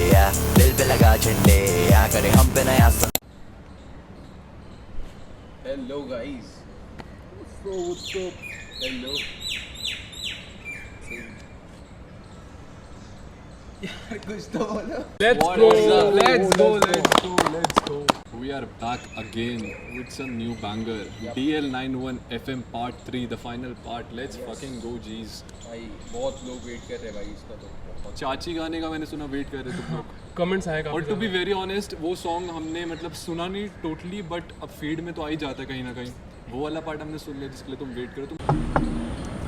दिल पे लगा झंडे या करे हम पे नया Hello guys. So what's up? Hello. यार कुछ तो बोलो. Let's What go. is up? Let's go. We are back again with some new banger. DL91 FM Part 3, the final part. Let's fucking go, G's. भाई बहुत लोग wait कर रहे हैं भाई इसका तो. चाची गाने का मैंने सुना, वेट कर रहे तुम लोग. Comments आए काफी और टू बी ज़्यादा। वेरी ऑनेस्ट, वो सॉन्ग हमने मतलब सुना नहीं टोटली, बट अब फीड में तो आ ही जाता है कहीं ना कहीं. वो वाला पार्ट हमने सुन लिया जिसके लिए तुम वेट करो. तुम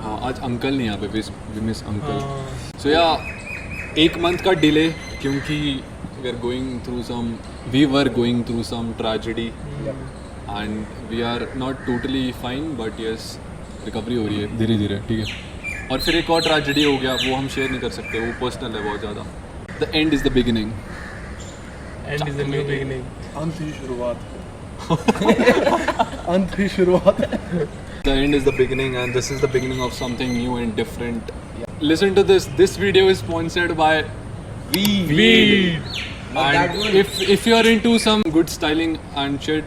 हाँ, आज अंकल नहीं यहाँ पे, वी मिस अंकल. सो या 1 मंथ का डिले क्योंकि we were going through some tragedy and we are not totally fine, but yes, recovery हो रही है धीरे धीरे. ठीक है. और फिर एक और ट्रेजेडी हो गया, वो हम शेयर नहीं कर सकते, वो पर्सनल है बहुत ज़्यादा. The end is the beginning. End is the new beginning. अंत ही शुरुआत. अंत ही शुरुआत. The end is the beginning and this is the beginning of something new and different. Listen to this. This video is sponsored by Veed. And if you are into some good styling and shit,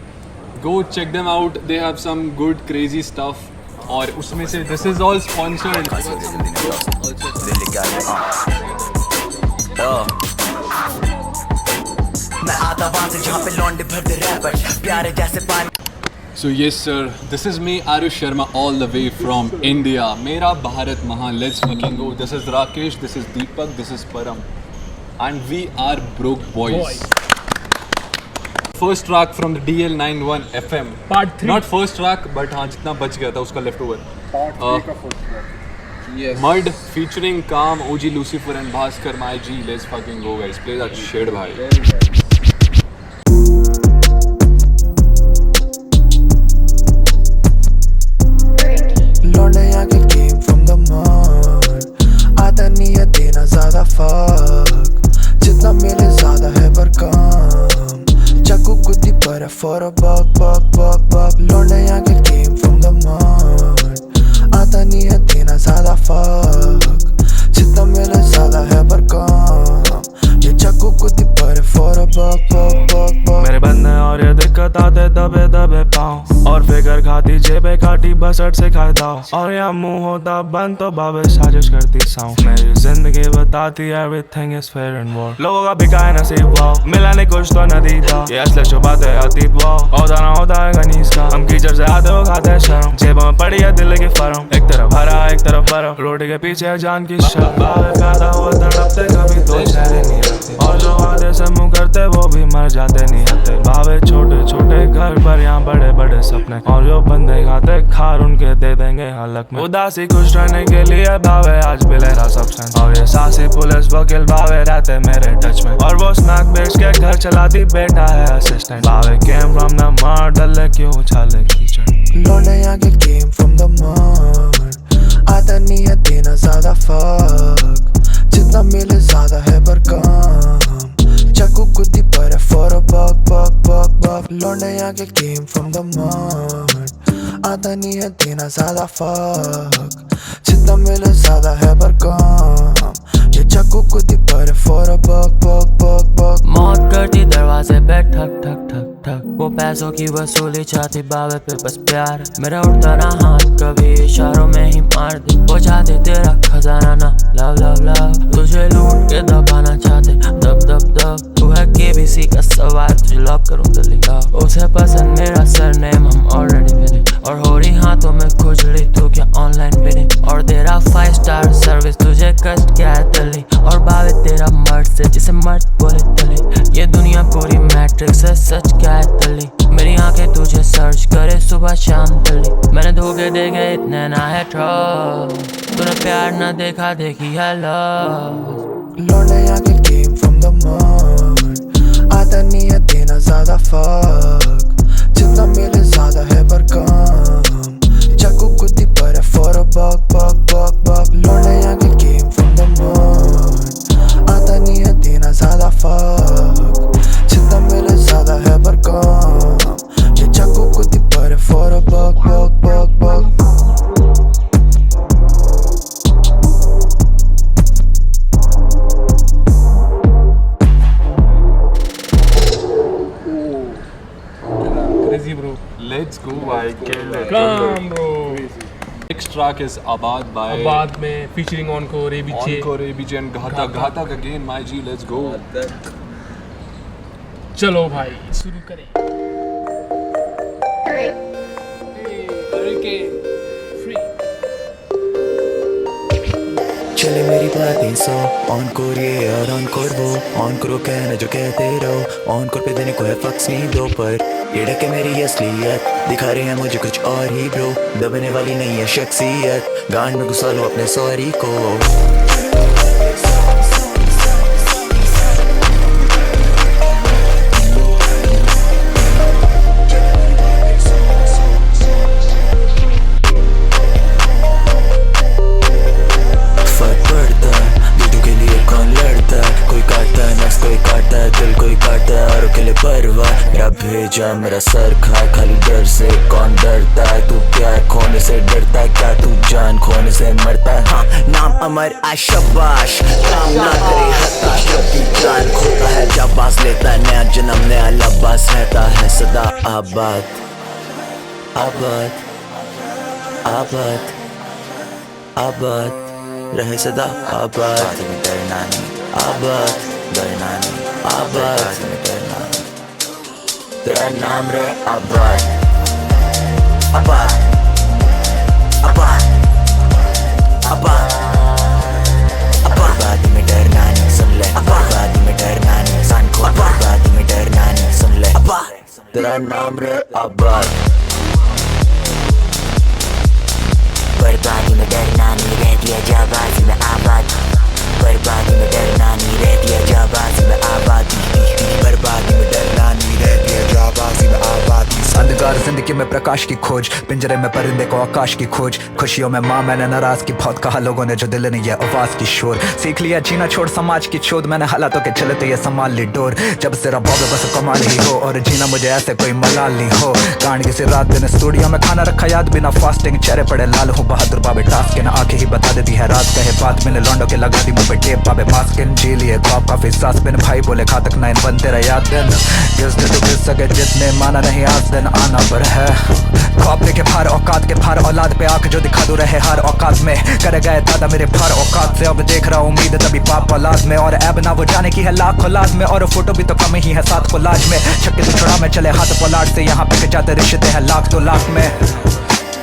go check them out. They have some good crazy stuff. और उसमें से this is all sponsored. मैं आता वहाँ से जहाँ पे लौंडे भरते रैपर प्यारे जैसे पानी. So yes sir, this is me Arush Sharma all the way from India. मेरा भारत महान. Let's fucking go. This is Rakesh, this is Deepak, this is Param, and we are Broke Boys. First track from the DL91 FM. Part 3. Not first track, but हाँ जितना बच गया था उसका leftover. Part 3 का first track. Yes. Mud featuring Calm, OG Lucifer and Bhaskar my G. Let's fucking go guys. Play that shit bhai. लौंडिया के came from the mud. आता नहीं है देना ज़्यादा fuck. जितना मिले ज़्यादा है पर कम. चाकू कुत्ती पर है for a buck. लौंडिया के came from the mud. आता नहीं है देना ज़्यादा fuck. जितना मिले ज़्यादा है पर कम. ये चाकू कुत्ती पर है for a buck. मेरे बंदे और ये दिक्कत आते दबे पाँव. और फिकर खाती जेबे काटी बसट से खाए दाव. और यहाँ मुंह होता बंद तो बाबे साजिश करती साउंड. मेरी जिंदगी बताती everything is fair and war. लोगों का बिका है नसीब वाव. मिला नहीं कुछ तो नदी था. ये असली शुबाते अतीब वाव. होता ना होता है गनीस का. हम कीचड़ से आते हो खाते हैं शर्म. जेबों में पड़ी है दिल की फरम. एक तरफ हरा एक तरफ बर्फ. रोटी के पीछे है जान की शर्म. बाबे पैदा हुए तड़पते कभी तो शहरे नहीं रहते. और जो वादे से मुँह करते वो भी मर जाते नहीं आते. बाबे छोटे छोटे घर पर यहाँ बड़े बड़े सपने. और जो बंदे खाते खार उनके दे देंगे हलक में. उदासी खुश रहने के लिए भावे आज भी ले रहा सब्सटेंस. और ये सासी पुलिस वकील भावे रहते मेरे टच में. और वो स्नैक बेच के घर चलाती बेटा है assistant. Bhave came from the mud. डले क्यों उछाले कीचड़. लौंडे यहाँ के came from the mud. आता नहीं है देना ज़्यादा fuck. जितना मिले ज़्यादा है पर कम. चाकू कुत्ती पर है for a buck. लौंडे यहाँ के came from the mud. आता नहीं है देना ज़्यादा fuck. जितना मिले ज़्यादा है पर कम. ये चाकू कुत्ती पर है for a buck. मौत करती दरवाजे पे ठक ठक ठक ठक. वो पैसों की वसूली चाहती बाबे पे बस प्यार. मेरा उड़ता ना हाथ कभी इशारों में ही मार दे. वो चाहते तेरा खजाना ना लव. तुझे लूट के दबाना चाहते दब. तू है KBC का सवाल, तुझे लॉक करूँ दिल्ली का. उसे पसंद मेरा सरनेम, हम ऑलरेडी मिले. और हो रही हाथों में खुजली, तू क्या ऑनलाइन बिलिंग. और तेरा 5 स्टार सर्विस, तुझे कष्ट क्या है दिल्ली. और बावे तेरा मर्द से जिसे मर्द बोले दिल्ली. ये दुनिया पूरी मैट्रिक्स है, सच क्या है दिल्ली. मेरी आंखें तुझे सर्च करे सुबह शाम दिल्ली. मैंने धोखे देखे इतने ना है ट्रस्ट. तूने प्यार ना देखा देखी है लव. लौंडे यहाँ के came from the mud. आता नहीं है देना ज़्यादा fuck. जितना मिले ज़्यादा है पर कम. चाकू कुत्ती पर है for a buck. लौंडे यहाँ के came from the mud. आता नहीं है देना ज़्यादा fuck. जितना मिले ज़्यादा है पर कम. ये चाकू कुत्ती पर है for a buck. let's go. I killed it. Come bro. Next track is Abad by बाद में featuring Encore, ABJ. Encore, ABJ and Ghatak again. My G, let's go. चलो भाई शुरू करें. चले मेरी बातें सो ऑनकोर ये और ऑनकोर वो ऑनकोर कहना जो कहते रहो ऑनकोर पे देने को है फक्स नहीं दो पर ये ढके मेरी असलियत दिखा रहे हैं मुझे कुछ और ही ब्रो दबने वाली नहीं है शख्सियत गांड में घुसा लो अपने सॉरी को भेजा मेरा सर खा खाली डर से कौन डरता है तू प्यार खोने से डरता है क्या तू जान खोने से मरता है हाँ नाम अमर आशाबाश काम ना करे हताश जब तू जान खोता है जब बास लेता है नया जन्म नया लबास रहता है सदा आबाद आबाद आबाद आबाद रहे सदा आबाद डरना नहीं आबाद डरना नहीं आबाद तेरा नाम रे आबाद आबाद आबाद आबाद आबाद में डरना नहीं सुन ले आबाद में डरना नहीं सान को आबाद में डरना नहीं सुन ले आबाद तेरा नाम रे आबाद बर्बादी में डरना नहीं रहती है जाबाजी में आबाद बर्बादी में डरना नहीं रहती है जाबाजी में आबादी बर्बादी में डरना नहीं रहती है जाबाजी में आबादी अंधकार जिंदगी में प्रकाश की खोज पिंजरे में परिंदे को आकाश की खोज खुशियों में माँ मैंने नाराज की बहुत कहा लोगों ने जो दिल नहीं है आवाज की शोर सीख लिया जीना छोड़ समाज की चोद मैंने हालातों के चलते ये संभाल ली डोर जब से रब बस कमाल ही हो और जीना मुझे ऐसे कोई मलाल नहीं हो गांड किसी रात दिन स्टूडियो में खाना रखा याद बिना फास्टिंग चेहरे पड़े लाल हूँ बहादुर बाबे टास्क ना आके ही बता देती है रात कहे बात मैंने लौंडो के लगा दी मुँह पे टेप बाबे मास्किन जी लिए ख्वाब काफी सास बिन भाई बोले खातक नाइन बनते रहे याद दिन गिस दे तो गिस सके जितने माना नहीं आज दिन आना पर है ख्वाब के भार औकात के भार औलाद पे आंख जो दिखा दो रहे हर औकात में कर गए दादा मेरे भार औकात से अब देख रहा उम्मीद तभी पाप औलाद में और ऐब ना वो जाने की है लाख औलाद में और फोटो भी तो कम ही है साथ कोलाज में छक्के से छोड़ा में चले हाथ पोलाट से यहाँ पे जाते रिश्ते हैं लाख तो लाख में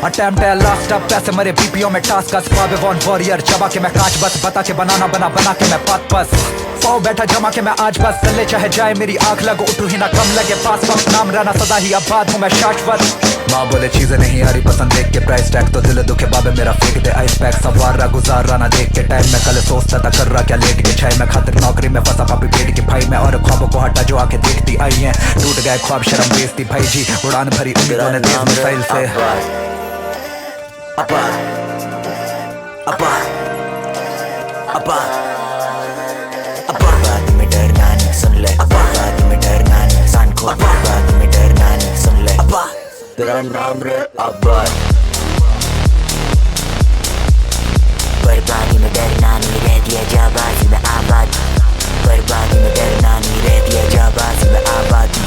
अटेम्प्ट है लास्ट अप पैसे मरे बीपीओ में टास्क अस्पाबे वॉन वॉरियर चबा के मैं कांच बस बता के बनाना बना के मैं पात बस पाओ बैठा जमा के मैं आज बस चले चाहे जाए मेरी आंख लगो उठू ही ना कम लगे पास वक्त नाम रहना सदा ही आबाद हूँ मैं शाश्वत माँ बोले चीजें नहीं आ रही पसंद देख के प्राइस टैग तो दिल दुखे बाबे मेरा फेंक दे आइस पैक सवार रहा गुजार रहा ना देख के टाइम में कल सोचता था कर रहा क्या लेट के छाई में खातिर नौकरी में फंसा पापी पेट की भाई में और ख्वाबों को हटा जो आके देखती आई है टूट गए ख्वाब शर्म बेइज्जती भाई जी उड़ान भरी उम्मीदों ने तेज मिसाइल से आबाद आबाद आबाद आबाद में डरना नहीं सुन ले आबाद में डरना नहीं सान को आबाद में डरना नहीं सुन ले आबाद तेरा नाम रे आबाद बर्बादी में डरना नहीं रहती है जाबाजी में आबाद बर्बादी में डरना नहीं रहती है जाबाजी में आबादी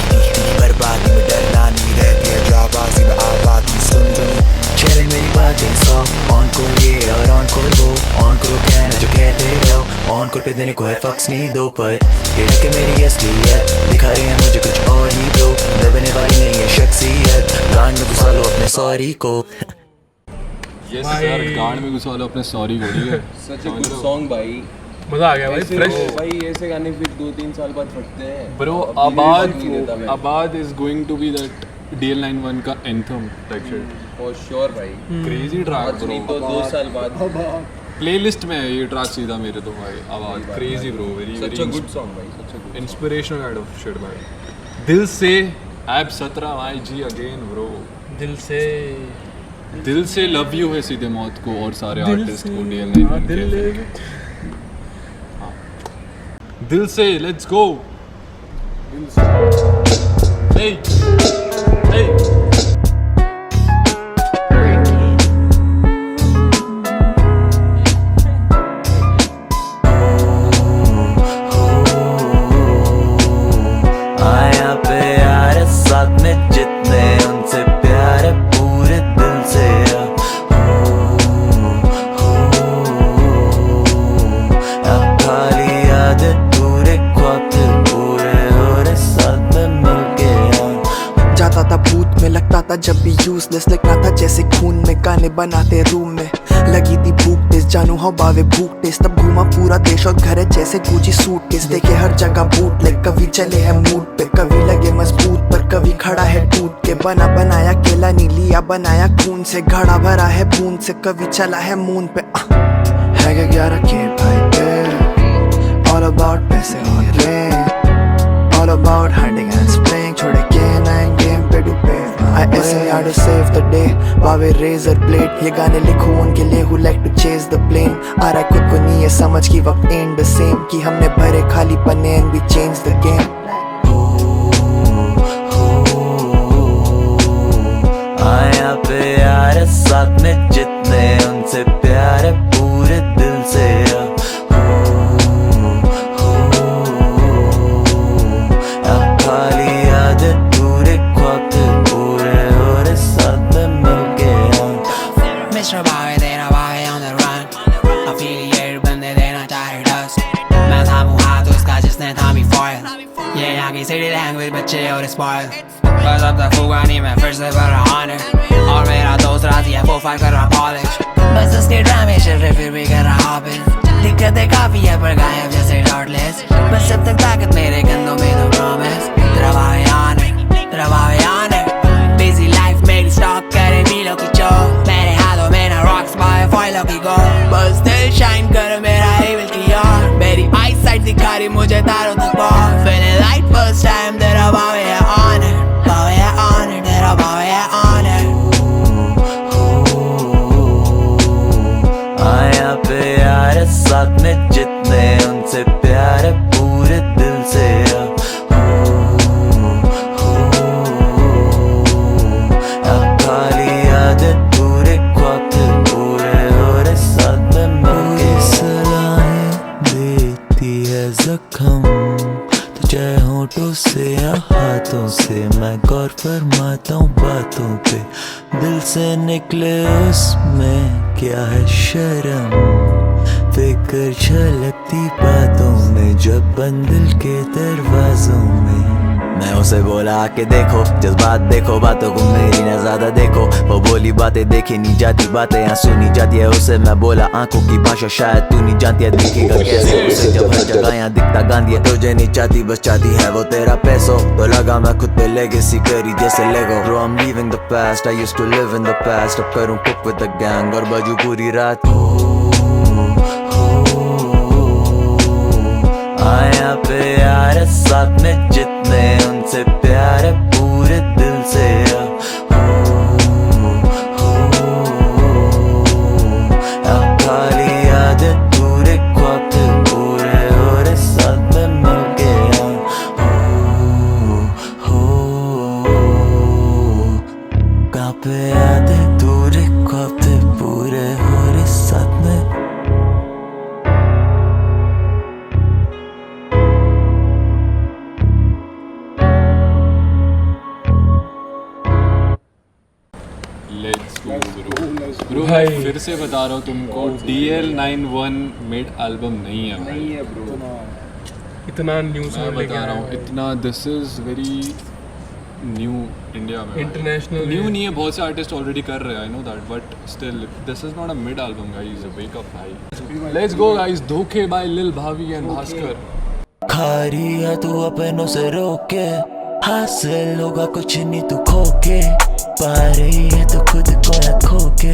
बर्बादी में डरना नहीं रहती है जाबाजी में आबादी सुन चले मेरी बातें सो ऑनकोर ये और ऑनकोर वो ऑनकोर कहना जो कहते रहो ऑनकोर पे देने को है फक्स नहीं दो पर ये ढके मेरी असलियत दिखा रहे हैं मुझे कुछ और ही ब्रो दबने वाली नहीं है शख्सियत गांड में घुसा लो अपने सॉरी को यस सर गांड में घुसा लो अपने सॉरी को ठीक है सच अ गुड सॉन्ग भाई मजा आ गया भाई ऐसे फ्रेश भाई ऐसे गाने फिर 2-3 साल बाद फटते हैं ब्रो अब lyrics नहीं देता मैं। Abaad is going to be that DL91 का anthem type shit for sure भाई क्रेजी ट्रैक आज नहीं तो ब्रो 2 साल बाद प्लेलिस्ट में है ये ट्रैक सीधा मेरे तो भाई आवाज crazy bro very such a good song भाई such a good inspirational kind of shit भाई दिल से ऐप 17 भाई जी अगेन ब्रो दिल से लव यू है सीधे मौत को और सारे आर्टिस्ट को DL91 के दिल से लेट्स गो hey hey आया प्यार साथ में जितने उनसे प्यार था जब भी यूजलेस लगना था जैसे खून में गाने बनाते रूम में लगी थी भूख टेस्ट जानू हो बावे भूख टेस्ट तब घूमा पूरा देश और घर है जैसे गुची सूटकेस देखे हर जगह बूट ले कभी चले हैं मूड पे कभी लगे मजबूत पर कभी खड़ा है टूट के बनाया केला नहीं लिया बनाया खून से घड़ा भरा है बूंद से कभी चला है मून पे है क्या 11 के भाई पे ऑल अबाउट पैसे और range all about hunting and spraying छोड़े के नाइन गेम पे डूबे I SNR to save the day बावे रेजर ब्लेड ये गाने लिखो उनके लिए who like to chase the blame आ रहा है खुद को नहीं है समझ की वक्त ain't the same कि हमने भरे खाली पन्ने and we change the game आया प्यार साथ में जितने उनसे प्यार पूरे दिल से खाली याद पूरे ख्वाब पूरे और साथ में मिल गया Mr. Bobby तेरा Bobby on the run affiliated बंदे देना चाहे dust मैं थामूं हाथ उसका जिसने थामी foil ये यहाँ की city language बच्चे और spoil बस अब तक फूका नहीं मैं फिर से भर रहा honor और मेरा दोस्त राती है 4-5 कर रहा polish बस उसके ड्रामे चल रहे फिर भी कर रहा hopping दिक्कतें काफी है पर गायब जैसे डॉटलेस बस अब तक ताकत मेरे कंधों में तो promise तेरा Bobby honor busy life मेरी स्टॉक करे मीलों की चौक मेरे हाथों में ना rocks बाय फॉइलों की गो बस दिल शाइन कर मेरा evil की यार मेरी eyesight दिखा रही मुझे तारों तक पहुंच feeling like first time तेरा Bobby है honor तेरा Bobby है honor आया प्यार साथ में जितने उनसे प्यार पूरे दिल से खाली याद पूरे ख्वाब पूरे और साथ में मिल सलाहें देती है जख्म तुझे होठों से या हाथों से मैं गौर फरमाता हूँ बातों पे दिल से निकले उसमें क्या है शर्म फिक्र छलकती बातों में जब बंद दिल के दरवाजों में मैं उसे बोला आके देखो जज्बात देखो बातों को मेरी न ज्यादा देखो वो बोली बातें देखी नहीं जाती बातें यहाँ सुनी जाती है उसे मैं बोला आंखों की भाषा शायद तू नहीं जानती है दिखेगा कैसे उसे जब हर जगह यहाँ दिखता गांधी है तुझे नहीं चाहती बस चाहती है वो तेरा पैसों तो लगा मैं खुद पे लेगेसी करी जैसे लेगो Bro I'm leaving the past I used to live in the past अब करूँ कुक with the gang और बजू पूरी रात आया प्यार साथ में जितने उनसे प्यार पूरे दिल से खाली याद पूरे ख्वाब पूरे और साथ में मिल गया कहाँ पे याद पूरे ख्वाब पूरे और साथ में ब्रो भाई। फिर से बता रहा हूँ तुमको DL91 मिड एल्बम नहीं है भाई है ब्रो इतना न्यू मैं सॉन्ग लेके बता आ रहा हूँ इतना this is very new India में इंटरनेशनल न्यू नहीं है बहुत से आर्टिस्ट ऑलरेडी कर रहे हैं I know that but still this is not a mid album guys wake up भाई लेट्स गो गाइस धोखे बाय लिल भावी एंड भास्कर खा रही है तू अपनों से रोके हासिल होगा कुछ नहीं तू खोके पा रही है तो खुद को न खोके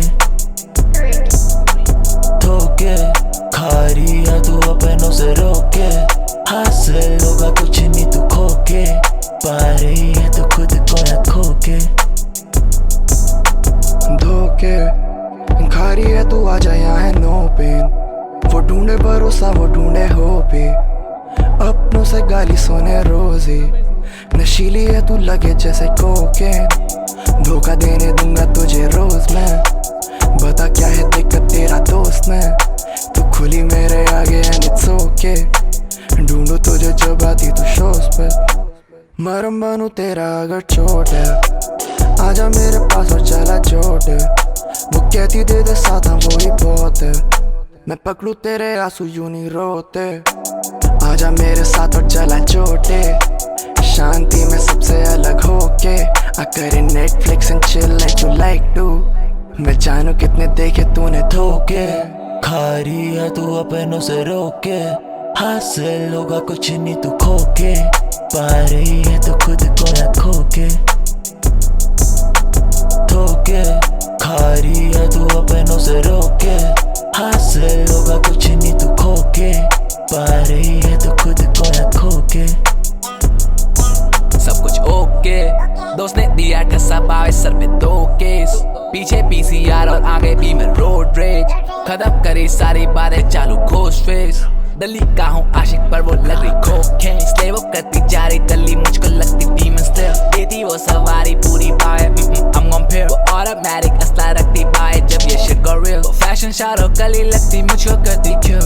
धोके खा रही है तू अपनों से रोके हासिल होगा कुछ नहीं तू खोके पा रही है तो खुद को न खोके धोखे खा रही है तू आजा यहाँ है नो पेन वो ढूंढे भरोसा वो ढूंढे होपे अपनों से गाली सोने रोजी नशीली है तू लगे जैसे कोकेन धोखा देने दूंगा तुझे रोज मैं बता क्या है दिक्कत तेरा दोस्त में तू खुली मेरे आगे एंड इट्स ओके ढूंढू तुझे जब आती तू शोज पे मरम बनू तेरा अगर चोट है आजा मेरे पास और चला चोट है वो कहती दे दे साथ हम वही बहुत है मैं पकड़ू तेरे आंसू यूं नहीं रोते आजा मेरे साथ और चला चोटे शांति में सबसे अलग होके I करे Netflix and chill मैं जानू कितने देखे तूने धोखे, खा रही है तू अपनों से रोके, हासिल होगा कुछ नहीं तू खोके, पा रही है तो खुद को ना खोके, धोके खा रही है तू अपनों से रोके, हासिल होगा कुछ नहीं तू खोके, पा रही है तो खुद को ना खोके। सब कुछ ओके, दोस्त ने दिया ठसा बावे सर पे 2 केस, पीछे पीसीआर और आगे भी में रोड रेज, खत्म करी सारी बातें चालू घोस्ट फेस, दिल्ली का हूँ आशिक पर वो लग रही खोखे, इसलिए वो करती जा रही गली मुझको लगती डीमन स्टिल, देती वो सवारी पूरी बावे I'm gon' pair, वो ऑटोमेटिक असला रखती बावे जब ये shit go real, वो फैशन शारो गली लगती मुझको करती क्यों,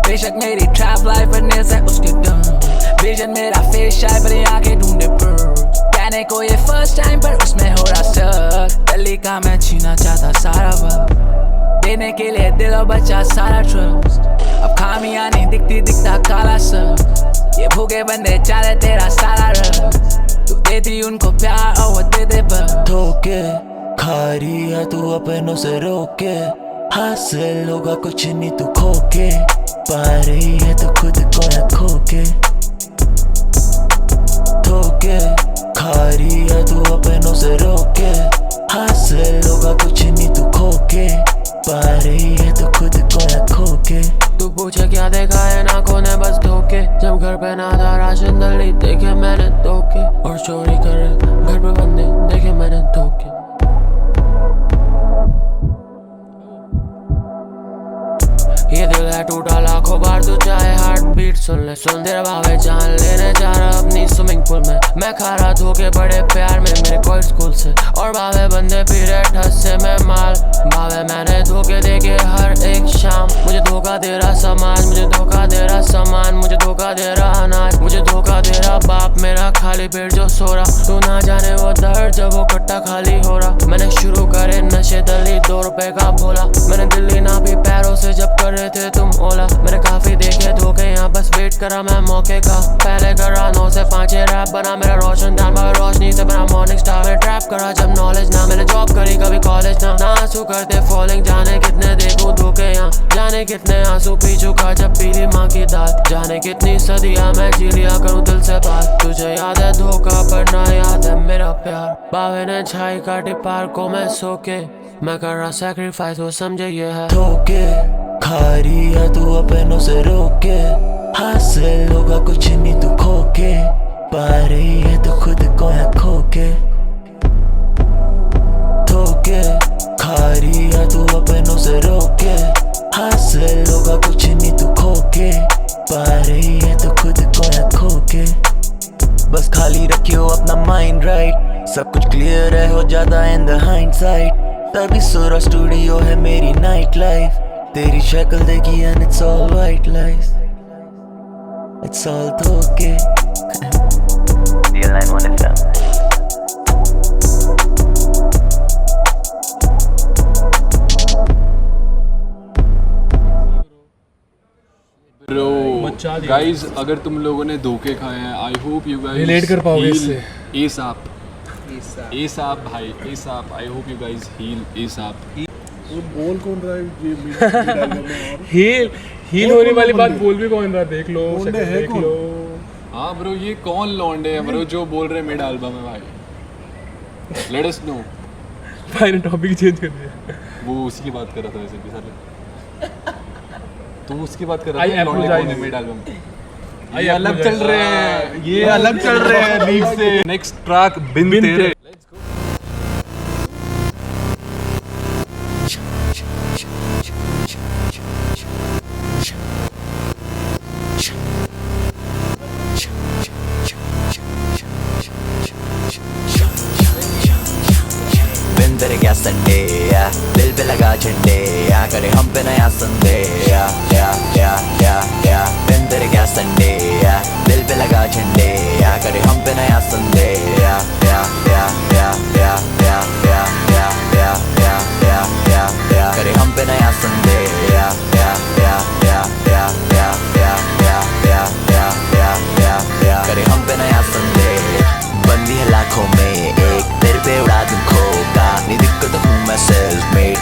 बेशक मेरी ट्रैप लाइफ पर नेल्स है उसके दम, विजन मेरा फेस शाय पर आंखें ढूंढे पर, कहने को ये फर्स्ट टाइम पर उसमें हो रहा स्टक, दिल्ली का मैं छीना चाहता सारा वक्त, देने के लिए दिल और बचा सारा ट्रस्ट, अब खामियां नहीं दिखता काला सर, ये भूखे बंदे चाहे तेरा सारा रस, तू देती उनको प्यार और वो देते बस, धोके खा रही है तू अपनों से रोके, हासिल होगा कुछ नहीं तू खोके, पा रही है तो खुद को ना खोके, धोके खा रही है तू अपनों से रोके, हासिल होगा कुछ नहीं तू खोके, पा रही है तो खुद को ना खोके। तू पूछे क्या देखा है आंखों ने बस धोखे, जब घर पे ना था राशन दली देखे मैंने धोखे, और चोरी कर घर पे बंदे देखे मैंने धोखे। ये दिल है टूटा लाखों बार तू चाहे हार्ट बीट सुन ले, सुन तेरा भावे जान लेने जा रहा अपनी स्विमिंग पूल में, मैं खा रहा धोखे बड़े प्यार में मेरे कोई स्कूल से, और भावे बंदे पी रहे ठस से मैं माल, भावे मैंने धोखे देखे हर एक शाम, मुझे धोखा दे रहा समाज, मुझे धोखा दे रहा सामान, मुझे धोखा दे रहा अनाज, मुझे धोखा दे रहा बाप मेरा खाली पेट जो सो रहा, तू ना जाने वो दर्द जब वो कट्टा खाली हो रहा, मैंने शुरू करे नशे दली 2 रुपए का भोला, मैंने दिल्ली ना भी पैरों से जब कर रहे थे तुम ओला, मैंने काफी देखे धोखे यहाँ बस वेट करा मैं मौके का, पहले करा 9 से 5 रैप बना मेरा रोशन दान, मगर रोशनी से बना मॉर्निंग स्टार, मैं ट्रैप करा जब नॉलेज ना, मैंने जॉब करी कभी कॉलेज ना आंसू करते फॉलिंग, जाने कितने देखूं धोखे यहाँ, जाने कितने आंसू पी चुका जब पीली माँ की दाल, जाने कितनी सदियाँ मैं जी लिया करूँ दिल से बात, तुझे याद है धोखा पर ना याद है मेरा प्यार, बावे ने छाई काटी पार को मैं सोके, मैं कर रहा सैक्रिफाइस वो समझे ये है धोखे खा रही है तू अपनों से रोके, हासिल होगा कुछ नहीं तू खोके, पा रही है तो खुद को ना खोके, धोखे खा रही है तू अपनों से रोके, हासिल होगा कुछ नहीं तू खोके, पा रही है तो खुद को ना खोके। बस खाली रखियो अपना माइंड राइट, सब कुछ क्लियर है हो जाता इन द हाइंडसाइट, तभी सूरा स्टूडियो है मेरी नाइट लाइफ, तेरी शक्ल देखी and it's all white lies, it's all धोखे। DL9 1 FM। ब्रो गाइज अगर तुम लोगों ने धोखे खाए हैं, I hope you guys relate कर पाओगे इससे। ASAP भाई ASAP, I hope you guys heal ASAP। वो बोल कौन रहा है ये डालने में, और हील होने वाली बात बोल भी कौन रहा, देख लो लौंडे है देख कौन? लो। हाँ ब्रो ये कौन लौंडे हैं ब्रो जो बोल रहे मिड एल्बम है भाई, लेट अस नो। भाई ने टॉपिक चेंज कर दिया। वो उसी की बात कर रहा था वैसे भी साले, तू उसकी बात कर रहा I था लौंडे कौन है apologize. मिड एल्बम, ये अलग चल रहे हैं, ये अलग चल रहे हैं लीग से। नेक्स्ट ट्रैक बिन तेरे। बिन तेरे क्या संडे, दिल पे लगा झंडे, करे हम पे नया संडे, बिन तेरे क्या संडे, दिल पे लगा झंडे, करे हम पे नया संडे, करे हम पे नया संडे, करे हम पे नया संडे, बंदी है लाखों में एक, तेरे पे उड़ा दूं खोका, नहीं दिक्कत हूँ मैं सेल्फ मेड,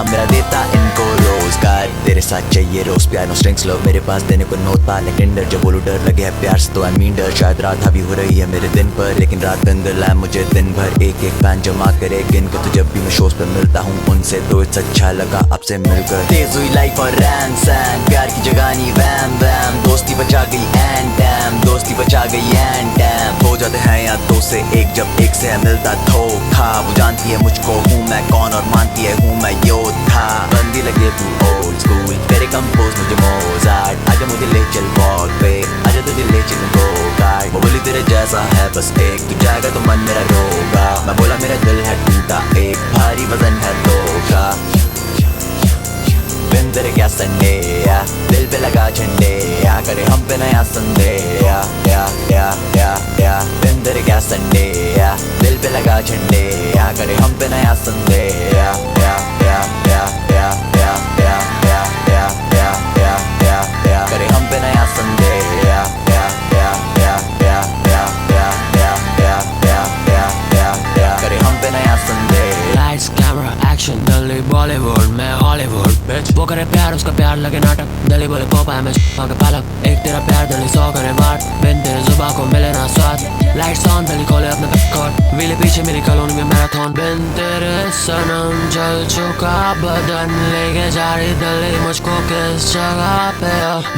नाम मेरा देता इनको रोजगार। तेरे साथ चाहिए रोज प्यार, नो स्ट्रिंग्स लव, मेरे पास देने को नोट पा ले टिंडर। जब बोलूं डर लगे है प्यार से तो आई मीन डर। शायद रात अभी हो रही है मेरे दिन पर, लेकिन रात अंदर लाए मुझे दिन भर। एक एक पैन जमा करे गिन को, तो जब भी मैं शोज पे मिलता हूँ उनसे तो इट्स अच्छा लगा आपसे मिलकर। तेज हुई लाइफ और रैन सैन, प्यार की जगह नहीं वैम वैम। दोस्ती बचा गई एंड डैम, दोस्ती बचा गई एंड डैम। हो जाते हैं या दो से एक, जब एक से मिलता धोखा। वो जानती है मुझको हूँ मैं कौन और मानती है हूँ मैं योद्धा। बंदी लगे तू ओल्ड स्कूल, तेरे कंपोज मुझे मोजार्ट। आजा मुझे ले चल वॉक पे, आजा तुझे ले चल गो कार्ड। वो बोली तेरे जैसा है बस एक, तू जाएगा तो मन मेरा रोगा। मैं बोला मेरा दिल है टूटा एक, भारी वजन है दो का। बिन तेरे क्या संडे या, दिल पे लगा झंडे या, करे हम पे नया संडे या। बिन तेरे क्या संडे या, दिल पे लगा झंडे या, करे हम पे नया संडे या। करे हम पे नया संडे या। करे हम पे नया Sunday. Lights, camera, action, Delhi Bollywood में हॉलीवुड bitch। वो करे प्यार उसका प्यार लगे नाटक, दिल्ली बोले पोपा मैं के पालक। एक तेरा प्यार दिल्ली 100 करे बात, बिन तेरे जुबान को मिले ना स्वाद। Lights on दिल्ली खोले अपने बैककोट, व्हीले पीछे मेरी कॉलोनी में मैराथन। बिन तेरे सनम जल चुका बदन, लेके जा रही दिल्ली मुझको किस जगह पे।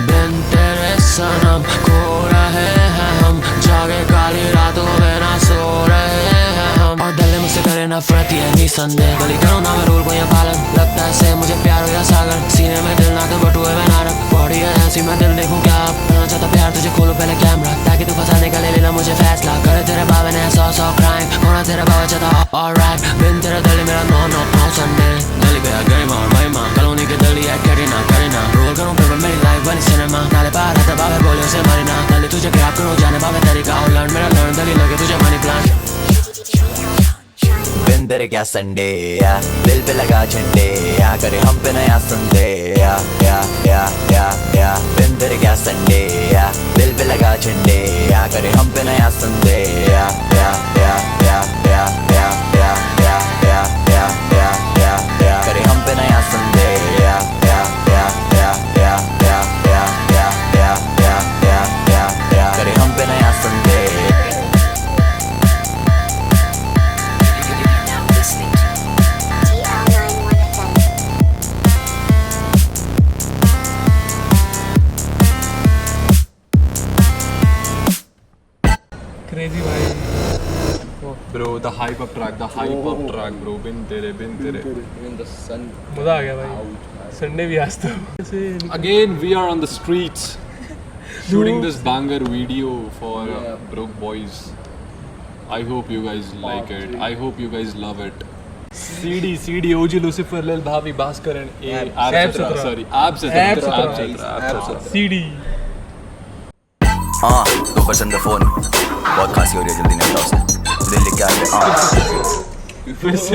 बिन तेरे सनम खो रहे हैं हम, जागे काली रातों में ना सो रहे हैं हम। और दिल्ली मुझसे करे नफरत ये नहीं संदेह, गली करो ना मैं रूल को यहाँ पालन। लगता है से मुझे प्यार हो या सागर, सीने में दिल ना तो बटुए में नारक। बॉडी है ऐसी मैं दिल देखूं क्या, करना चाहता प्यार तुझे खोलो पहले कैमरा, ताकि तू फंसाने का ले लेना मुझे फैसला। करे तेरे बाबे ने 100 क्राइम, होना तेरा बाबा चाहता ऑलराइट। बिन तेरा दिल्ली मेरा नो संडे, दिल्ली पे आ गई मां भाई मां, कॉलोनी के दिल्ली है करीना रोल करूं पेपर मेरी लाइफ बनी सिनेमा। नाले पार आता बाबे बोले उसे मारी ना, दिल्ली तुझे ग्रैब करूं जाने बाबे तरीका। और लर्न मेरा लर्न दिल्ली लगे तुझे मनी प्लान। बिन तेरे क्या संडे या, दिल पे लगा झंडे या, करे हम पे नया संडे या। बिन तेरे क्या संडे या, दिल पे लगा झंडे या, करे हम पे नया संडे या। करे हम पे नया संडे या। करे हम पे नया संडे। क्रेजी भाई। Bro, the hype up track, bro. Bin tere. मजा आ गया भाई, संडे भी आज तो। Again, we are on the streets shooting this banger video for Broke Boys. I hope you guys like it. I hope you guys love it. CD, OG Lucifer, Lil Bhavi, Bhaskar and Ab Citra. CD। हाँ तो पसंद phone, बहुत खांसी हो रही है, जल्दी निकला उसने। दिल लेके आ गए। फिर से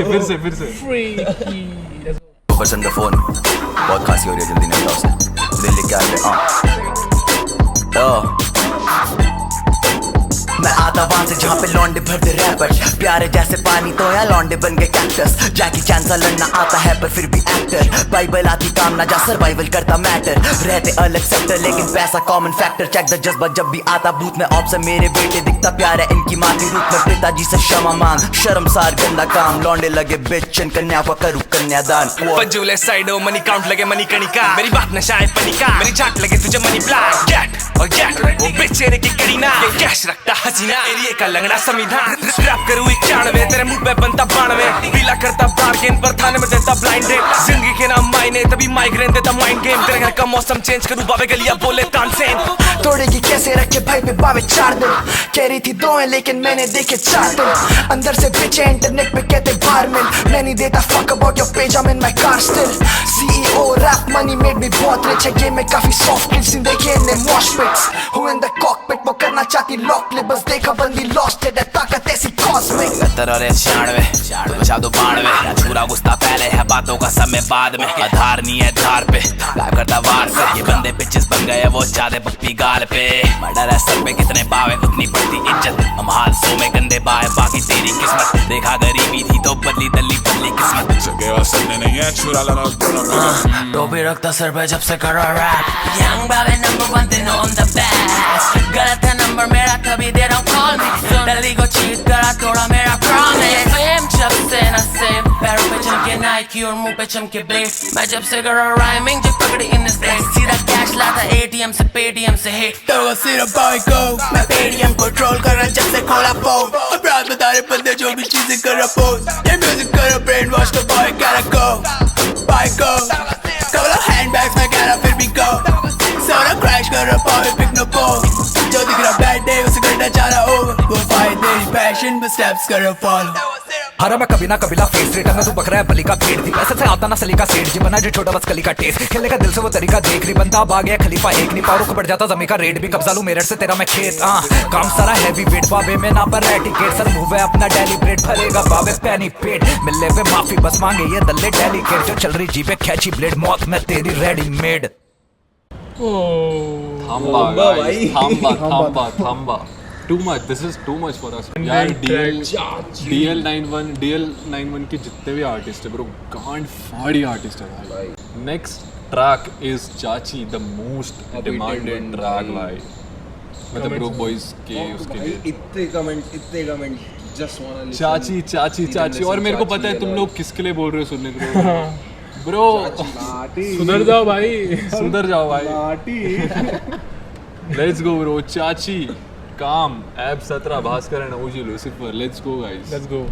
तो पसंद फोन, बहुत खांसी हो रही है, जल्दी निकला उसने। दिल लेके आ गए। मैं आता वहां से जहाँ पे लौंडे भरते रैपर, प्यारे जैसे पानी तो या लौंडे बन गए कैक्टस। जैकी चैन सा लड़ना आता है पर फिर भी एक्टर, बाइबल आती काम ना जा सर्वाइवल करता मैटर। रहते अलग सेक्टर लेकिन पैसा कॉमन फैक्टर, चेक द जज्बा जब भी आता बूथ में। ऑप्स है मेरे बेटे दिखता प्यार है इनकी माँ के रूप में, पिताजी से क्षमा मांग शर्मसार गंदा काम। लौंडे लगे बेचन कन्या को करूँ कन्यादान। पंजूले साइडो मनी काउंट लगे मनी कणिका, मेरी बात नशा है पनिका, मेरी झाक लगे तुझे मनी प्लान। गेट और गेट वो बेचेरे की करीना, ये कैश रखता हसीना, एरिया का लंगड़ा संविधान। रैप करूँ 91 तेरे मुंह पे बनता 92, पीला करता बार्गेन पर थाने में देता ब्लाइंड डेट। जिंदगी के नाम मायने तभी माइग्रेन देता माइंड गेम, तेरे घर का मौसम चेंज करूँ बाबे गलिया बोले तानसेन। तोड़ेगी कैसे रखे भाई पे बावे 4 दिन, कह रही थी 2 है लेकिन मैंने देखे 4 दिन। अंदर से बिचे इंटरनेट पे कहते बाहर मिल, मैं नहीं देता fuck about your page, I'm in my car still। CEO rap money made me बहुत rich है, गेम में काफी soft kids नहीं देखे इन्हें mosh pits। Who in the cockpit वो करना चाहती lock ले, बस देखा बंदी lost है, ताकत ऐसी cosmic। 70 और 96 बचा दो 92, छुरा गुस्ता पहले है बातों का समय बाद में। आधार नहीं है धार पे गायब करता वार से, ये बंदे पिचेस बन गए वो ज्यादा पप्पी गाल पे। मर्डर है सर पे कितने बावे उतनी पड़ती इज्जत, हम हादसों में गंदे बाए बाकी तेरी किस्मत। देखा गरीबी थी तो बदली दली बदली किस्मत। जगह सकने नहीं है चुरा लेना टोपी रखता सर पे जब से करा रैप यंग बाबे number 1 they know I'm the best गलत है नंबर मेरा कभी they don't call me Delhi को चीट करा तोड़ा मेरा promise फेम जब से न सेम पैरों पे चमके नाइकी और मुंह पे चमके ब्लेड मैं जब से करा राइमिंग जब पकड़ी इन स्टेट सीधा कैश लाता ATM से पेटीएम से हिट तो सिर्फ बाय गो मैं पेटीएम कंट्रोल कर रहा जब से खोला फोन अपराध बता रहे बंदे जो भी चीजें कर रहा पोस्ट ये म्यूजिक कर रहा ब्रेन वॉश तो bye gotta go couple of handbags मैं कह रहा फिर भी go सारा क्रैश कर रहा boy pick no ball जो दिख रहा bad day उसे करना चाह रहा over वो fight तेरी passion में steps कर रहा follow हरा मैं कभी ना कबीला फेस रेट में तू बकरा है बली का भेड़ थी ऐसे से आता ना सलीका सेठ जी बना जो छोटा बस कली का टेस्ट खेलने का दिल से वो तरीका देख रही बनता अब आ गया खलीफा एक नहीं पारों को बढ़ जाता जमी का रेट भी कब्जा लूं मेरठ से तेरा मैं खेत काम सारा हैवी वेट बाबे में ना पर है टिकट सर मूव है अपना डेलीब्रेट भरेगा बाबे पैनी पेट मिलने पे माफी बस मांगे ये दल्ले डेलीकेट जो चल रही जीपे कैची ब्लेड मौत में तेरी रेडीमेड थांबा too much this is too much for us यार DL91 के जितने भी आर्टिस्ट है ब्रो गांड फाड़ी आर्टिस्ट है भाई नेक्स्ट ट्रैक इज चाची द मोस्ट डिमांडेड ट्रैक भाई मतलब ब्रो बॉयज के उसके लिए इतने कमेंट जस्ट वांट चाची और मेरे को पता है तुम लोग किसके लिए बोल रहे हो सुनने के लिए ब्रो सुधर जाओ भाई लेट्स गो ब्रो चाची काम एब 17 Bhaskar and OG Lucifer let's go guys let's go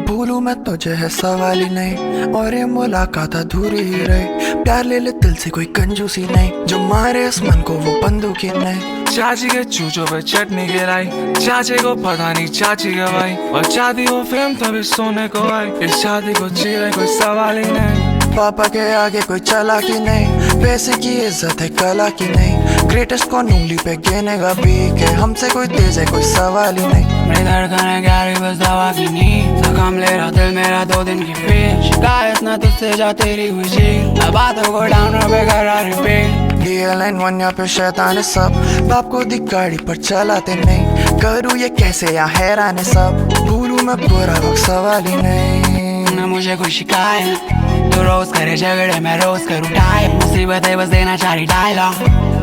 भूलूं मैं तुझे है सवाल ही नहीं और ये मुलाकात अधूरी ही रही प्यार ले ले दिल से कोई कंजूसी नहीं जो मारे इस मन को वो बंदूक ही नहीं चाची के चूचों पे चटनी गिराई चाचे को पता नहीं चाची गवाई और चाहती वो फिल्म तभी सोने को आई इस शादी को चीरे कोई सवाल ही नहीं पापा के आगे कोई चला की नहीं पैसे की इज्जत है कला की नहीं ग्रेटेस्ट को उंगली पे गिनेगा बीक है हमसे कोई तेज है कोई सवाल ही नहीं मेरी धड़कन है गहरी बस दवा की नींद थकाम ले रहा दिल मेरा 2 दिन की फील शिकायत ना तुझसे जा तेरी हुई झील अब बातों को डाउन पे कर रहा रिपीट DL91 यहाँ पे शैतान है सब बाप को दिख गाड़ी पर चलाते नहीं करूँ ये कैसे या हैरान है सब भूलूं मैं बुरा वक्त सवाल ही नहीं ना मुझे कोई शिकायत तू रोज करे झगड़े मैं रोज करूँ टाइप मुसीबतें बस देना चारी डायलॉग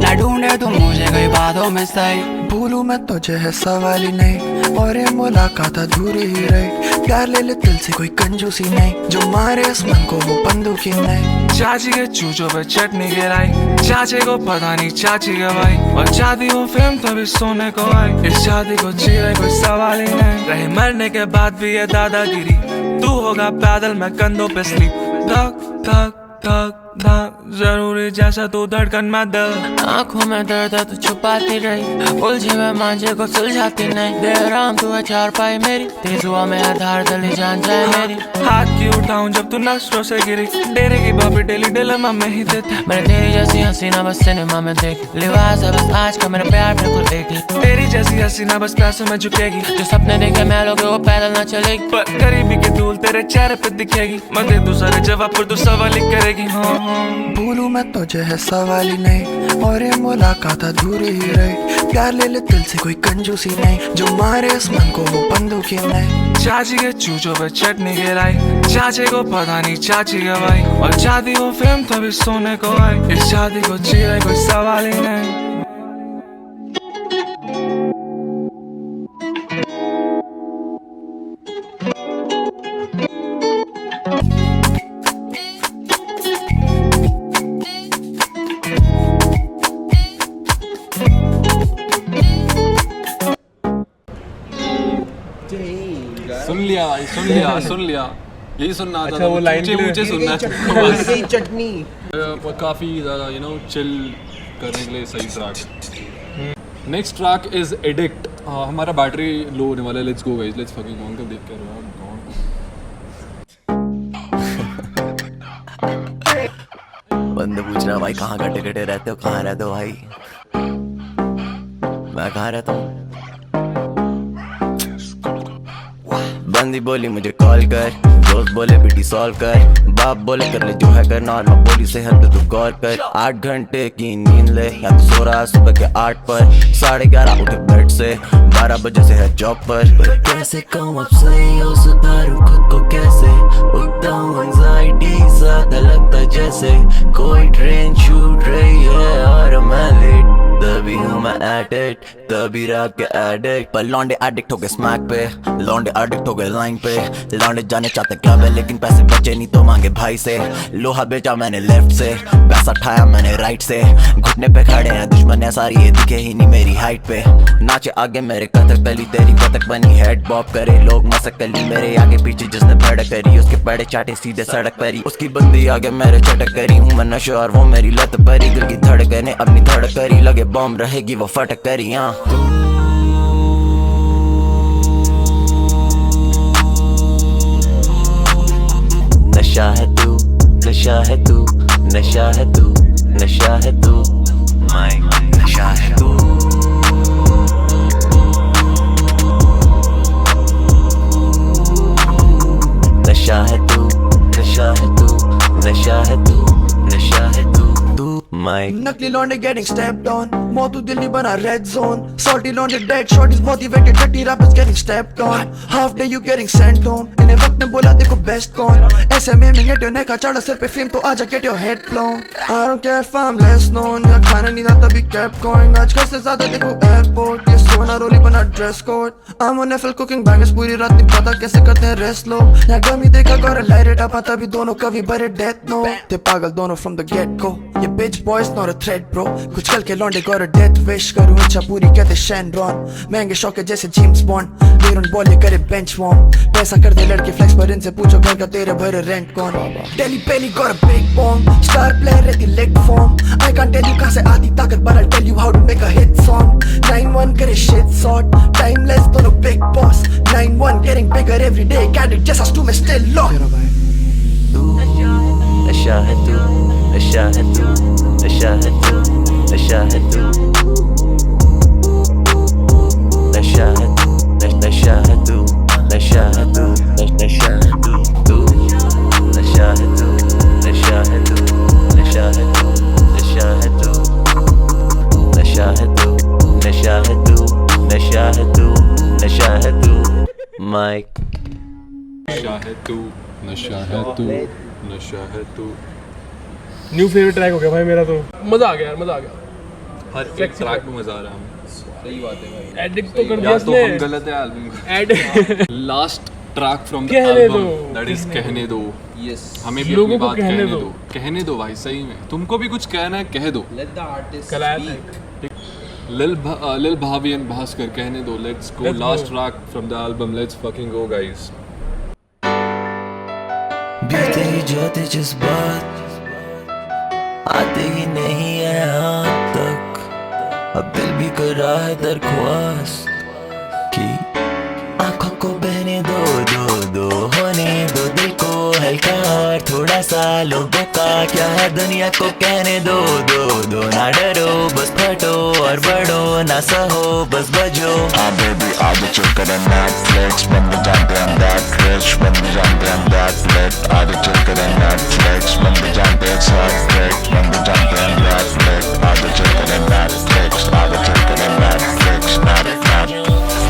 ना ढूंढे तुम मुझे कोई बातों में सही भूलूं मैं तुझे है सवाल ही नहीं और ये मुलाकात अधूरी ही रही प्यार ले ले दिल से कोई कंजूसी नहीं जो मारे इस मन को वो बंदूक ही नहीं चाची के चूचों पे चटनी गिराई चाचे को पता नहीं चाची गवाई और चाहती वो फिल्म तभी सोने को आई इस शादी को चीरे कोई सवाल ही नहीं रहे मरने के बाद भी ये दादागिरी तू होगा पैदल मैं कंधों पे स्लीप धक धक धक धक जरूरी जैसा तू धड़कन में दिल आंखों में दर्द है तू छुपाती रही उलझे में मांझे को सुलझाती नहीं दे राम तू है चारपाई मेरी तेज हुआ में आधार तली जान जाए मेरी हाथ क्यों उठाऊं जब तू नस्रों से गिरी डेरे की बाबी डेली डिलेमा में ही देता मैंने तेरी जैसी हसीना बस सिनेमा में देखी लिबास है बस आज का मेरा प्यार बिल्कुल एक ही तेरी जैसी हसीना बस पैसों में झुकेगी जो सपने देखे मैं लोगे वो पैदल ना चलेगी पर गरीबी की धूल तेरे चेहरे पे दिखेगी मैं दे दूं सारे जवाब पर तू सवाल ही करेगी भूलूं मैं तुझे है सवाल ही नहीं और ये मुलाकात अधूरी ही रही प्यार ले ले दिल से कोई कंजूसी नहीं जो मारे इस मन को वो बंदूक ही नहीं चाची के चूचों पे चटनी गिराई चाचे को पता नहीं चाची गवाई और चाहती वो फिल्म तभी सोने को आई इस शादी को चीरे कोई सवाल ही नहीं सुन लिया यही सुनना था वो लाइन मुझे सुनना है चटनी काफी ज्यादा चिल करने के लिए सही track next track is addict हमारा बैटरी लो होने वाला है let's go guys let's fucking on कर देख के बंदे पूछ रहा भाई कहाँ कटे कटे रहते हो कहाँ रहते हो भाई मैं कहाँ रहता हूँ बंदी बोली मुझे कॉल कर दोस्त बोले बेटी सॉल्व कर, बाप बोले कर ले जो है करना, और मैं बोली से हद तू गौर कर। 8 घंटे की नींद ले या तो सो रहा सुबह के 8 पर, 11:30 उठे बेड से, 12 बजे से है जॉब पर। कैसे कहूँ अब सही हो, सुधारूं खुद को कैसे, उठता हूँ एंजाइटी ज्यादा लगता जैसे कोई ट्रेन छूट रही है और मैं लेट, तभी हूँ मैं एडिक्ट, तभी रात के एडिक्ट। पर लौंडे एडिक्ट हो गए स्मैक पे, लौंडे एडिक्ट हो गए लाइन पे, लौंडे जाने चाहते क्लब है लेकिन पैसे बचे नहीं तो मांगे भाई से। लोहा बेचा मैंने लेफ्ट से, पैसा उठाया मैंने राइट से, घुटने पे खड़े हैं दुश्मन है सारी ये दिखे ही नहीं मेरी हाइट पे। नाचे आगे मेरे कथकली, तेरी बतक बनी हेड बॉब करे लोग मसकली, मेरे आगे पीछे जिसने भड़क करी उसके पड़े चाटे सीधे सड़क परी, उसकी बंदी आगे मेरे चटक करी, हूँ मैं नशे और वो मेरी लत परी, दिल की धड़कने अपनी धड़क करी, लगे बॉम्ब रहेगी वो फटक करी। हाँ नशा है तू, नशा है तू, नशा है तू, नशा है तू, माइक नशा है तू। नशा है तू, नशा है तू, नशा है तू, नशा है तू, तू माइक। नकली लौंडे getting stepped on, मोतू दिल नहीं बना red zone, salty लौंडे dead shorties motivated, dirty rappers getting stepped on, half day you getting sent home, इन्हें वक्त ने बोला देखो best कौन, ऐसे में get your neck चढ़ा सिर पे fame तो आजा get your head blown, I don't care if I'm less known, या खाना नहीं था तभी kept going, आज घर से ज्यादा देखो airport, ये सोना रोली बना dress code, I'm on FL cooking bangers पूरी रात नहीं पता कैसे करते हैं rest low, या गमी देखा गोरे light it up आता भी दोनों कभी बड़े death no, थे पागल दोनों from the get go, ये bitch boys not a threat bro, कुछ कल के लौंडे गोरे death wish करूँ इच्छा पूरी कहते Shenron, महंगे शौक है जैसे James Bond, वीरुन बॉल ये करे bench warm, पैसा कर दे लड़के flex पर इनसे पूछो घर का तेरे भरे rent कौन, Delhi Belly got a big bomb, star player रहती leg form, I can't tell you कहाँ से आती ताकत but I'll tell you how to make a hit song, 9-1 करे shit sort, timeless दोनों big boss, 9-1 getting bigger every day, caddick just as to me still low. नशा है तू, नशा है तू, नशा है तू, नशा है तू, नशा है तू, नशा है तू, नशा है तू, नशा है तू, तू नशा है तू, नशा है तू, नशा है तू, नशा है तू, नशा है तू, नशा है तू, नशा है तू, नशा है तू, माइक नशा है तू, नशा है तू, नशा है तू। न्यू फेवरेट ट्रैक हो गया भाई मेरा तो, मजा आ गया यार, मजा आ गया, हर एक ट्रैक में मजा आ रहा है। सही बात है भाई, एडिक्ट तो कर दिया या तो इसने, हम गलत है album. Last track from the कहने एल्बम दो। दैट इज कहने दो। यस, हमें भी लोगों अपनी को बात कहने कहने दो। दो, कहने दो भाई, सही में तुमको भी कुछ कहना है कह दो। लेट द आर्टिस्ट कलाया speak. Lil Bhavi and Bhaskar कहने दो, let's go, Let's last go. Track from the album, let's fucking go guys. बीते ही जाते जज्बात आते ही नहीं है यहाँ तक, अब दिल भी कर रहा है दरख्वास्त कि आंखों को बहने दो, दो होने दो दिल को हल्का और थोड़ा सा लोगों का क्या है दुनिया को कहने दो, ना डरो बस फटो और बढ़ो, ना सहो बस बजो। हाँ बेबी आज चल कर नेटफ्लिक्स बंद जानते हैं दैट रिच, बंद जानते हैं दैट लेट, आज चल कर नेटफ्लिक्स बंद जानते हैं साथ ट्रैक, बंद जानते हैं दैट लेट, आज चल कर नेटफ्लिक्स, आज चल कर नेटफ्लिक्स, नेट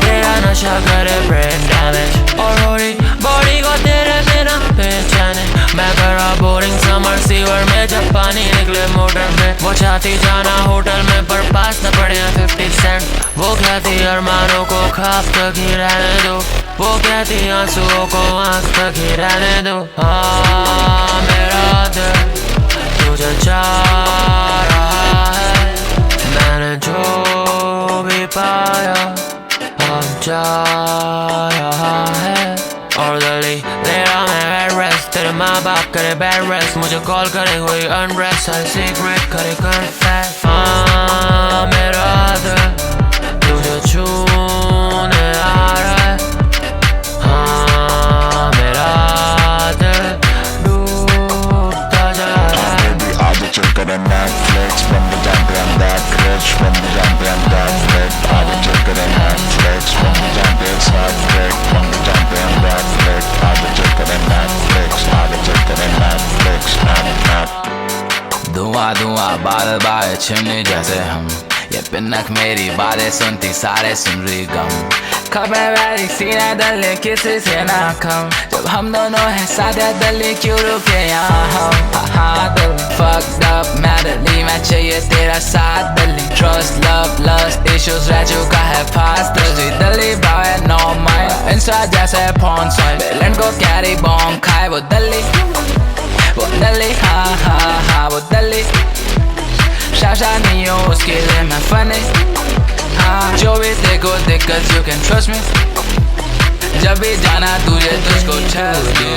तेरा नशा करे ब्रेन डैमेज और होरी बॉडी को तेरे बिना पहचाने, मैं करा बोरिंग समर सीवर में जब पानी निकले मोटर में, वो चाहती जाना होटल में पर पास न पड़े 50 सेंट, वो कहती अरमानों को खास तक ही रहने दो, वो कहती आंसुओं को आंख तक ही रहने दो। हाँ मेरा दिल तुझे चाह रहा है, मैंने जो भी पाया अब जा रहा है, और गली ले रहा मैं बेड रेस्ट, तेरे माँ बाप करे बेड रेस्ट, मुझे कॉल करे कोई अनरेस्ट, सारे सीक्रेट करे कन्फेस। हाँ मेरा दिल तुझे छूने आ रहा है, हाँ मेरा दिल डूबता जा रहा है। बेबी आज चल कर नेटफ्लिक्स बंद जानते हैं दैट रिच, बंद जानते हैं दैट लेट, आज चल कर नेटफ्लिक्स बंद जानते हैं साथ ट्रैक, बंद जानते हैं दैट लेट, आज चल कर नेटफ्लिक्स। बादल बाए चिमनी जैसे हम, ये पिनक मेरी बातें सुनती सारे सुन रही गम। खबर वाली सीना दले किसी से ना कम, जब हम दोनों हैं साथ दले क्यों रुके यहाँ हम। हाँ दिल fucked up madly, मैं चाहिए तेरा साथ दली। Trust love lust issues रह चुका है past दली। दली बाए no mind इंस्टा जैसे porn site, बेलन को कैरी बॉम्ब खाए वो दली, वो दली। हाँ हाँ हाँ वो दली, शाशा नहीं हो उसके लिए मैं funny। हाँ जो भी देखो देख cause you can trust me, जब भी जाना तुझे तुझको छल दो।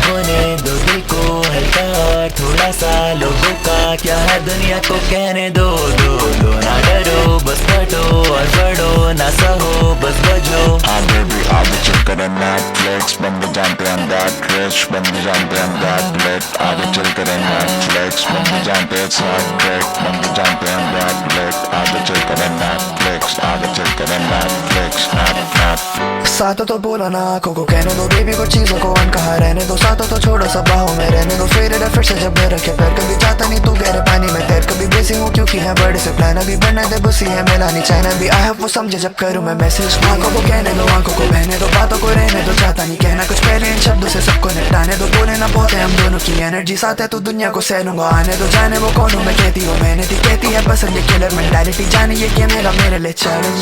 होने दो दिल को हल्का और थोड़ा सा लोगों का क्या है दुनिया को कहने दो। दो ना डरो बस फटो और बढ़ो ना सहो बस बजो। हाँ बेबी आगे चल कर नेटफ्लिक्स बंद जानते हैं दैट रिच, बंद जानते हैं दैट लेट। आगे चल कर नेटफ्लिक्स बंद जानते हैं साथ ट्रैक, बंद जानते हैं दैट लेट। आगे चल कर नेटफ्लिक्स, आगे चल कर नेटफ्लिक्स नेट। साथों तो बोला ना आँखों को कहने दो, बेबी को चीजों को अनकहा रहने दो। साथों तो छोड़ो सब बाहों में रहने दो, फिर से जब मैं रखे पैर। कभी चाहता नहीं तू गहरे पानी में तैर, कभी बेसी हूँ क्योंकि है बड़े से प्लान। अभी बनने दे बुसी है मिलानी चाइना भी आई वो समझे जब करूँ मैं मैसेज। आँखों को कहने दो आँखों को बहने दो, बातों को रहने दो, चाहता नहीं कहना कुछ पहले इन शब्दों से सबको निपटाने दो। बोले ना बहुत है हम दोनों की एनर्जी साथ है तो दुनिया को सह लूंगा आने दो। जाने वो कौन हूँ मैं कहती हूँ मैंने थी, कहती है पसंद ये किलर मेंटालिटी। जाने ये कि मेरे लिए चैलेंज।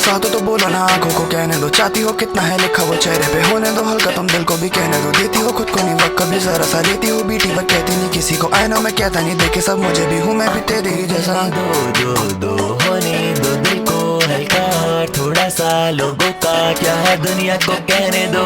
साथों तो बोलो ना आँखों को कहने दो, चाहती हो कितना है लिखा वो चेहरे पे। होने दो हल्का तुम दिल को भी कहने दो, देती हो खुद को नहीं वक्त कभी जरा सा लेती हो बीटी पर कहती नहीं किसी को। आई नो मैं कहता नहीं देखे सब मुझे भी हूँ मैं भी तेरे ही जैसा। दो होने दो दिल को हल्का और थोड़ा सा लोगों का क्या है दुनिया को कहने दो।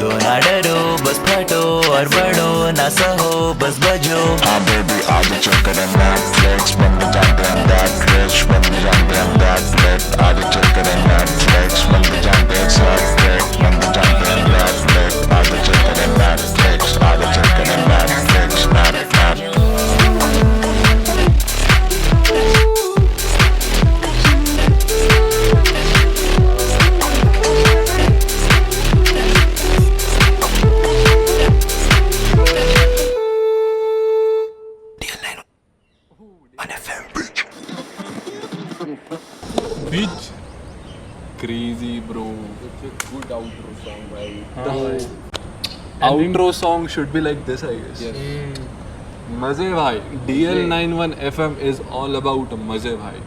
दो ना डरो बस फटो और बढ़ो ना सहो बस बजो। हाँ बेबी आगे चल कर नेटफ्लिक्स बंद जानते हैं दैट रिच, बंद जानते हैं दैट लेट। आगे चल कर नेटफ्लिक्स बंद जानते हैं साथ ट्रैक, बंद जानते हैं दैट लेट। आगे चल कर नेटफ्लिक्स, आगे चल कर Netflix net. Beach. Crazy bro. It's a good outro song, right? The outro song should be like this, I guess. Yes. मजे भाई, DL91 FM is all about मजे भाई.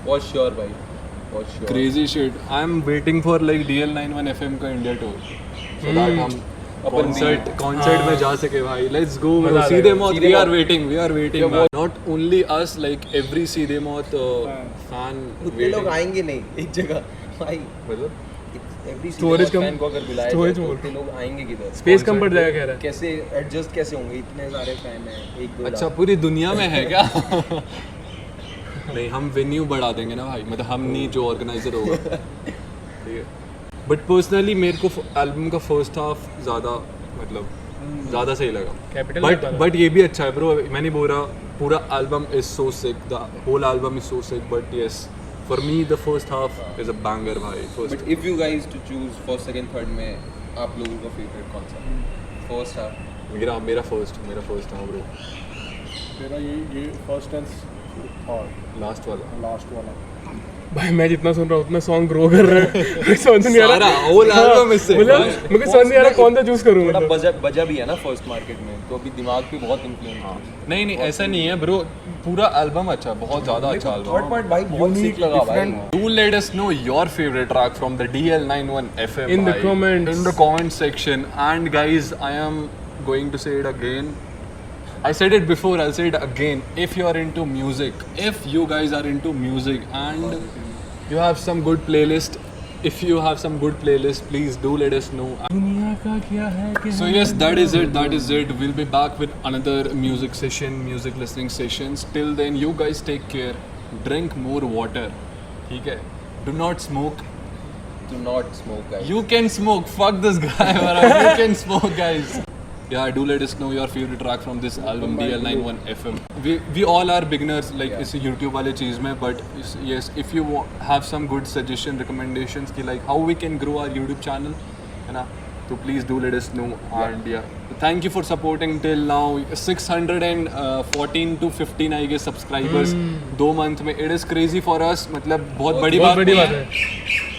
For sure, bhai. For sure. Crazy shit. I'm waiting for like DL91 FM का India tour, so that हम concert में जा सके भाई. Let's go. सीधे मौत. We are waiting. Man. Not only us, like every सीधे मौत fan. उतने लोग आएंगे नहीं एक जगह भाई. मतलब एवरी Storage कम- फैन को अगर बुलाया storage जाए तो more. उतने लोग आएंगे किधर? स्पेस कम पड़ जाएगा कह रहा है। कैसे एडजस्ट कैसे होंगे? इतने सारे फैन हैं, एक दो अच्छा लाख। पूरी दुनिया में है क्या? नहीं, हम वेन्यू बढ़ा देंगे ना भाई, मतलब हम नहीं जो ऑर्गेनाइजर होगा. ठीक है. बट पर्सनली मेरे को एल्बम का फर्स्ट हाफ ज़्यादा मतलब ज़्यादा सही लगा. बट ये भी अच्छा है ब्रो. मैं नहीं बोल रहा पूरा album is so sick, the whole album is so sick, but yes for me the first half is a banger भाई. But if you guys to choose first second third में आप लोगों का फेवरेट कौन सा? फर्स्ट हाफ मेरा first half bro. मेरा ये फर्स्ट एंड थर्ड लास्ट वाला भाई मैं जितना सुन रहा हूँ उतना सॉन्ग ग्रो कर रहा है. मुझे समझ नहीं आ रहा. सारा whole album इससे. मतलब मुझे समझ नहीं आ रहा कौन सा चूज करूँ. थोड़ा बजा भी है ना फर्स्ट मार्केट में, तो अभी दिमाग पे बहुत इन्फ्लुएंस. नहीं ऐसा नहीं है ब्रो. पूरा एल्बम अच्छा है, बहुत ज़्यादा अच्छा एल्बम. थर्ड पार्ट भाई बहुत सिक लगा भाई. Do let us know your favorite track from the DL91 FM In the comments. in the comment section. And guys, I am going to say it again. I said it before, I'll say it again. If you are into music, if you guys are into music and you have some good playlist, if you have some good playlist, please do let us know. So yes, that is it. We'll be back with another music session, music listening sessions. Till then, you guys take care. Drink more water. ठीक है? Do not smoke. Do not smoke guys. You can smoke. Fuck this guy. You can smoke, guys. Yeah, do let us know your favorite track from this album DL91 FM. We all are beginners like इस YouTube वाले चीज़ में, but yes, if you have some good suggestion recommendations कि like how we can grow our YouTube channel, है ना, So please do let us know. And yeah, thank you for supporting till now. 614 to 15 I guess subscribers 2 month में. It is crazy for us. मतलब बहुत बड़ी बात नहीं है.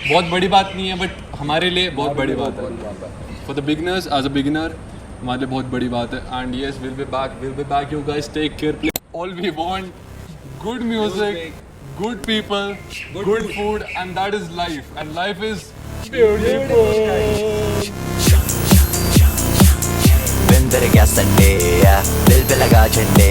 बहुत बड़ी बात नहीं है, but हमारे लिए बहुत बड़ी बात है. For the beginners, as a beginner, हमारे लिए बहुत बड़ी बात है. And yes, we'll be back. You guys take care. All we want, good music, good people, good food, and that is life. And life is beautiful. Binder गया Sunday दिल पे लगा झंडे